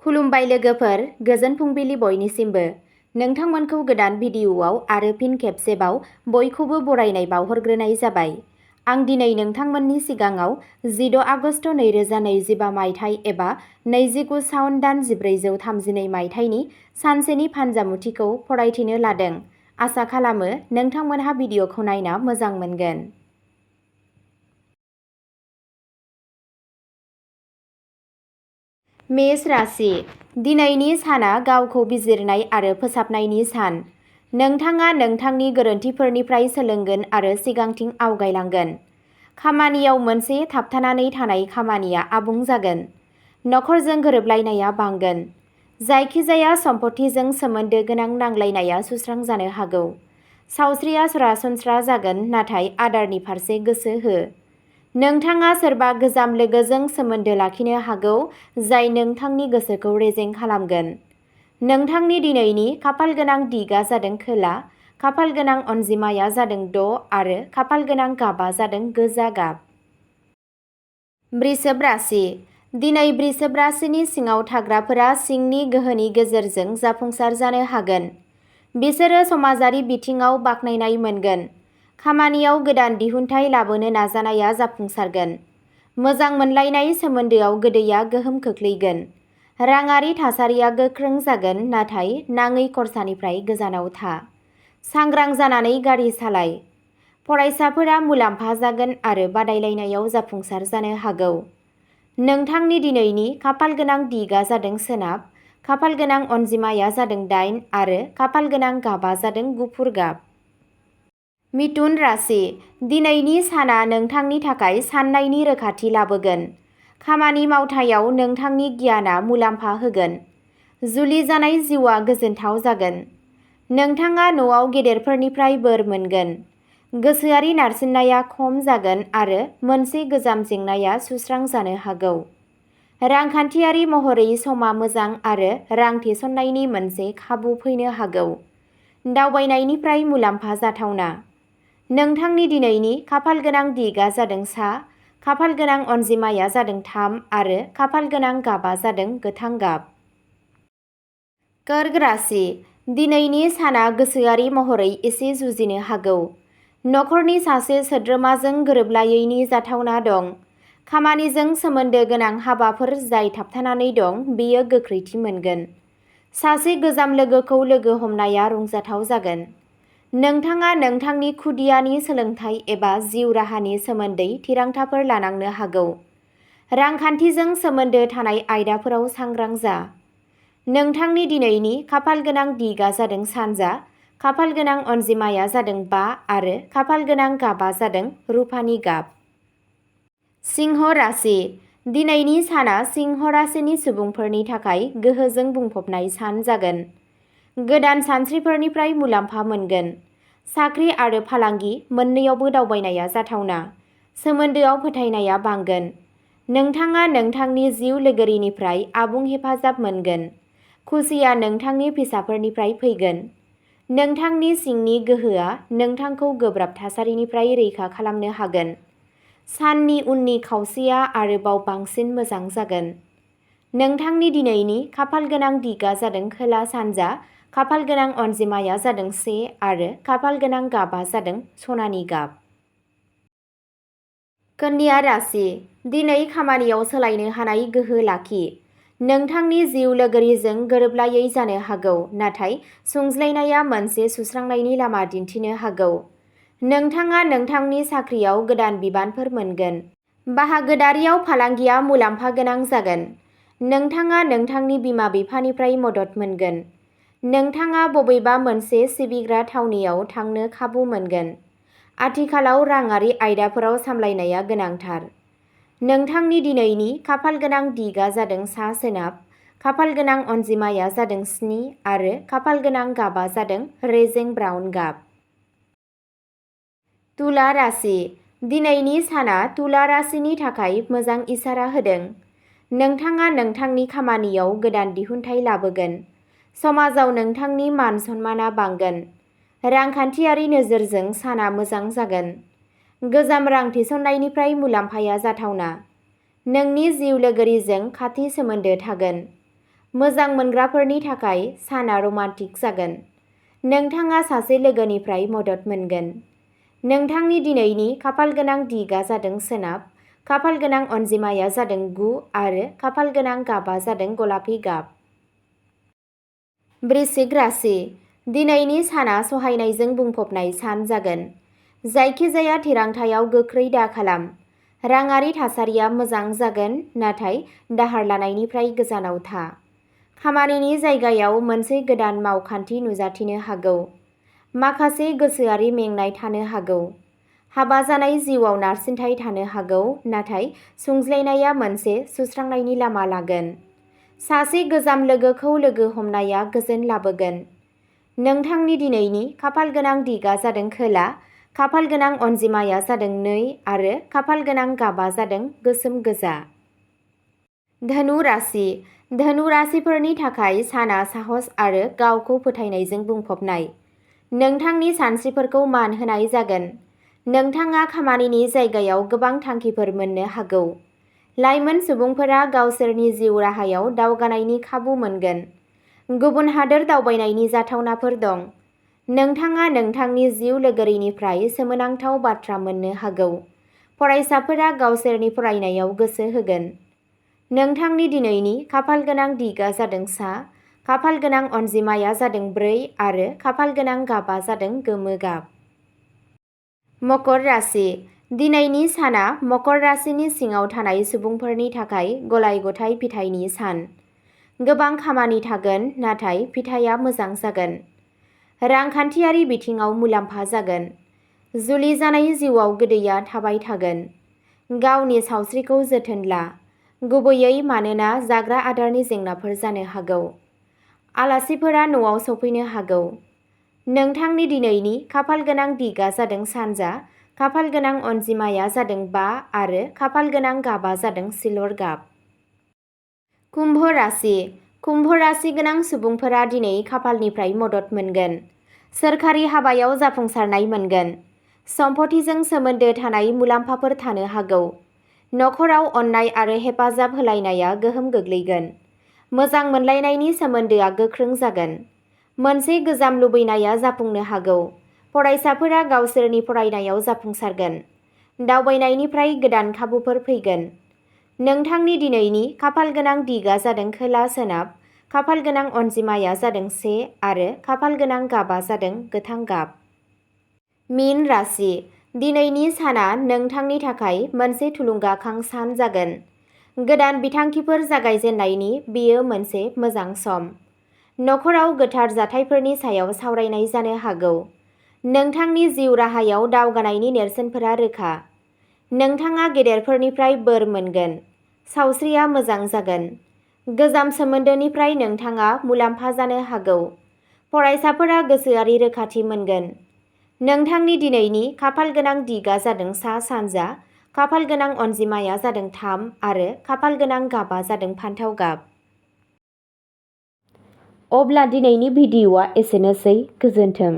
खुलुमबाय लोगोफोर, गोजोन फुंबिलि बयनिसिमबो। नोंथांमोनखौ गोदान भिडिअ'आव आरो फिन खेबसेबाव बयखौबो बरायनाय बावहरग्रोनाय जाबाय। आं दिनै नोंथांमोननि सिगाङाव 16 आगस्ट 2025 मायथाइ एबा 29 सावन दान 1432 मायथाइनि सानसेनि फानजामुथिखौ फरायथिनो लादों। आसा खालामो नोंथांमोनहा भिडिअ'खौ नायना मोजां मोनगोन। मेष राशि। दिनैनि साना गावखौ बिजिरनाय आरो फोसाबनायनि सान। नोंथाङा नोंथांनि गोरोन्थिफोरनिफ्राय सोलोंगोन आरो सिगांथिं आवगायलांगोन। खामानियाव मोनसे थाबथानानै थानाय खामानिया आबुं जागोन। नखरजों गोरोबलायनाया बांगोन। जायखिजाया सम्पथिजों सोमोन्दो गोनां नांलायनाया सुस्रांजानो हागौ। सावस्रिया सरासनस्रा जागोन, नाथाय आदारनि फारसे गोसो हो। नोंथाङा सोरबा गोजाम लोगोजों सोमोन्दो लाखिनो हागौ जाय नोंथांनि गोसोखौ रेजें खालामगोन। नोंथांनि दिनैनि खाफालगोनां दिगआ जादों खोला, खाफालगोनां अनजिमाया जादों 6 आरो खाफालगोनां गाबआ जादों गोजा गाब। बृषभ राशि। दिनै बृषभ राशिनि सिङाव थाग्राफोरा सिंनि गोहोनि गेजेरजों जाफुंसार जानो हागोन। बिसोरो समाजारि बिथिङाव बाख्नायनाय मोनगोन। खामानियाव गोदान दिहुनथाय लाबोनो नाजानाया जाफुंसारगोन। मोजां मोनलायनाय सोमोन्दोआव गोदैया गोहोम खोख्लैगोन। राङारि थासारिया गोख्रों जागोन, नाथाय नाङै खरसानिफ्राय गोजानाव था। सांग्रां जानानै गारि सालाय। फरायसाफोरा मुलाम्फा जागोन आरो बादायलायनायाव जाफुंसार जानो हागौ। नोंथांनि दिनैनि खाफालगोनां दिगआ जादों सोनाब, खाफालगोनां अनजिमाया जादों 8 आरो खाफालगोनां गाबआ जादों गुफुर गाब। मिथुन राशि। दिनैनि साना नोंथांनि थाखाय साननायनि रोखाथि लाबोगोन। खामानि मावथायाव नोंथांनि गियानआ मुलाम्फा होगोन। जुलि जानाय जिउआ गोजोनथाव जागोन। नोंथाङा न'आव गेदेरफोरनिफ्राय बोर मोनगोन। गोसोआरि नारसिननाया खम जागोन आरो मोनसे गोजाम जेंनाया सुस्रांजानो हागौ। रांखान्थियारि महरै समा मोजां आरो रां थिसननायनि मोनसे खाबु फैनो हागौ। दावबायनायनिफ्राय मुलाम्फा जाथावना। नोंथांनि दिनैनि खाफालगोनां दिगआ जादों सा, खाफालगोनां अनजिमाया जादों 3 आरो खाफालगोनां गाबआ जादों गोथां गाब। कर्क राशि। दिनैनि साना गोसोआरि महरै एसे जुजिनो हागौ। नखरनि सासे सोद्रोमाजों गोरोबलायैनि जाथावना दं। खामानिजों सोमोन्दो गोनां हाबाफोर जाय थाबथानानै दं बेयो गोख्रैथि मोनगोन। सासे गोजाम लोगोखौ लोगो हमनाया रंजाथाव जागोन। नोंथाङा नोंथांनि खुदियानि सोलोंथाय एबा जिउ राहानि सोमोन्दै थिरांथाफोर लानांनो हागौ। रांखान्थिजों सोमोन्दो थानाय आयदाफोराव सांग्रां जा। नोंथांनि दिनैनि खाफालगोनां दिगआ जादों सानजा, खाफालगोनां अनजिमाया जादों 5 आरो खाफालगोनां गाबआ जादों रुफानि गाब। सिंह राशि। दिनैनि साना सिंह राशिनि सुबुंफोरनि थाखाय गोहोजों बुंफबनाय सान जागोन। गोदान सानस्रिफोरनिफ्राय मुलाम्फा मोनगोन। साख्रि आरो फालांगि मोन्नैयावबो दावबायनाया जाथावना। सोमोन्दोआव फोथायनाया बांगोन। नोंथाङा नोंथांनि जिउ लोगोरिनिफ्राय आबुं हेफाजाब मोनगोन। खुसिया नोंथांनि फिसाफोरनिफ्राय फैगोन। नोंथांनि सिंनि गोहोआ नोंथांखौ गोब्राब थासारिनिफ्राय रैखा खालामनो हागोन। साननि उननि खावसेया आरोबाव बांसिन मोजां जागोन। नोंथांनि दिनैनि खाफालगोनां दिगआ जादों खोला सानजा, खाफालगोनां अनजिमाया जादों 1 आरो खाफालगोनां गाबआ जादों सनानि गाब। कन्या राशि। दिनै खामानियाव सोलायनो हानाय गोहो लाखि। नोंथांनि जिउ लोगोरिजों गोरोबलायै जानो हागौ, नाथाय सुंज्लायनाया मोनसे सुस्रांनायनि लामा दिन्थिनो हागौ। नोंथाङा नोंथांनि साख्रियाव गोदान बिबानफोर मोनगोन। बाहागोदारियाव फालांगिया मुलाम्फा गोनां जागोन। नोंथाङा नोंथांनि बिमा-बिफानिफ्राय मदद मोनगोन। नोंथाङा बबेबा मोनसे सिबिग्रा थावनियाव थांनो खाबु मोनगोन। आथिखालाव राङारि आयदाफोराव सामलायनाया गोनांथार। नोंथांनि दिनैनि खाफालगोनां दिगआ जादों सा-सोनाब, खाफालगोनां अनजिमाया जादों 7 आरो खाफालगोनां गाबआ जादों रेजें ब्राउन गाब। तुला राशि। दिनैनि साना तुला राशिनि थाखाय मोजां इसारा होदों। नोंथाङा नोंथांनि खामानियाव गोदान दिहुनथाय लाबोगोन। समाजाव नोंथांनि मान-सन्मानआ बांगोन। रांखान्थियारि नोजोरजों साना मोजां जागोन। गोजाम रां थिसननायनिफ्राय मुलाम्फाया जाथावना। नोंनि जिउ लोगोरिजों खाथि सोमोन्दो थागोन। मोजां मोनग्राफोरनि थाखाय साना रमान्टिक जागोन। नोंथाङा सासे लोगोनिफ्राय मदद मोनगोन। नोंथांनि दिनैनि खाफालगोनां दिगा जादों सोनाब, खाफालगोनां अनजिमाया जादों 9 आरो खाफालगोनां गाबा जादों गलापि गाब। वृश्चिक राशि। दिनैनि साना सहायनायजों बुंफबनाय सान जागोन। जायखिजाया थिरांथायाव गोख्रै दा खालाम। राङारि थासारिया मोजां जागोन, नाथाय दाहार लानायनिफ्राय गोजानाव था। खामानिनि जायगायाव मोनसे गोदान मावखान्थि नुजाथिनो हागौ। माखासे गोसोआरि मेंनाय थानो हागौ। हाबा जानाय जिउआव नारसिनथाय थानो हागौ, नाथाय सुंज्लेनाया मोनसे सुस्रांनायनि लामा लागोन। सासे गोजाम लोगोखौ लोगो हमनाया गोजोन लाबोगोन। नोंथांनि दिनैनि खाफालगोनां दिगा जादों खोला, खाफालगोनां अनजिमाया जादों 2 आरो खाफालगोनां गाबा जादों गोसोम गोजा। धनु राशि। धनु राशिफोरनि थाखाय साना साहस आरो गावखौ फोथायनायजों बुंफबनाय। नोंथांनि सानस्रिफोरखौ मान होनाय जागोन। नोंथाङा खामानिनि जायगायाव गोबां थांखिफोर मोननो हागौ। लाइमोन सुबुंफोरा गावसोरनि जिउ राहायाव दावगानायनि खाबु मोनगोन। गुबुन हादोर दावबायनायनि जाथावनाफोर दं। नोंथाङा नोंथांनि जिउ लोगोरिनिफ्राय सोमोनांथाव बाथ्रा मोननो हागौ। फरायसाफोरा गावसोरनि फरायनायाव गोसो होगोन। नोंथांनि दिनैनि खाफालगोनां दिगा जादों सा, खाफालगोनां अनजिमाया जादों 4 आरो खाफालगोनां गाबा जादों गोमो गाब। मकर राशि। दिनैनि साना मकर राशिनि सिङाव थानाय सुबुंफोरनि थाखाय गलाय-गथाय फिथाइनि सान। गोबां खामानि थागोन, नाथाय फिथाइया मोजां जागोन। रांखान्थियारि बिथिङाव मुलाम्फा जागोन। जुलि जानाय जिउआव गोदैया थाबाय थागोन। गावनि सावस्रिखौ जोथोन ला, गुबैयै मानोना जाग्रा आदारनि जेंनाफोर जानो हागौ। आलासिफोरा न'आव सफैनो हागौ। नोंथांनि दिनैनि खाफालगोनां दिगा जादों सानजा, खाफालगोनां अनजिमाया जादों 5 आरो खाफालगोनां गाबा जादों सिलभार गाब। कुम्भ राशि। कुम्भ राशि गोनां सुबुंफोरा दिनै खाफालनिफ्राय मदद मोनगोन। सोरखारि हाबायाव जाफुंसारनाय मोनगोन। सम्पथिजों सोमोन्दो थानाय मुलाम्फाफोर थानो हागौ। नखराव अननाय आरो हेफाजाब होलायनाया गोहोम गोग्लैगोन। मोजां मोनलायनायनि सोमोन्दोआ गोख्रों जागोन। मोनसे गोजाम लुबैनाया जाफुंनो हागौ। फरायसाफोरा गावसोरनि फरायनायाव जाफुंसारगोन। दावबायनायनिफ्राय गोदान खाबुफोर फैगोन। नोंथांनि दिनैनि खाफालगोनां दिगा जादों खोला सोनाब, खाफालगोनां अनजिमाया जादों 1 आरो खाफालगोनां गाबा जादों गोथां गाब। मीन राशि। दिनैनि साना नोंथांनि थाखाय मोनसे थुलुंगाखां सान जागोन। गोदान बिथांखिफोर जागायजेननायनि बेयो मोनसे मोजां सम। नखराव गोथार जाथायफोरनि सायाव सावरायनाय जानो हागौ। नोंथांनि जिउ राहायाव दावगानायनि नेरसोनफोरा रोखा। नोंथाङा गेदेरफोरनिफ्राय बोर मोनगोन। सावस्रिया मोजां जागोन। गोजाम सोमोन्दोनिफ्राय नोंथाङा मुलाम्फा जानो हागौ। फरायसाफोरा गोसोआरि रोखाथि मोनगोन। नोंथांनि दिनैनि खाफालगोनां दिगा जादों सा-सानजा, खाफालगोनां अनजिमाया जादों 3 आरो खाफालगोनां गाबा जादों फान्थाव गाब। अब्ला दिनैनि भिडिअ'आ एसेनोसै। गोजोन्थों।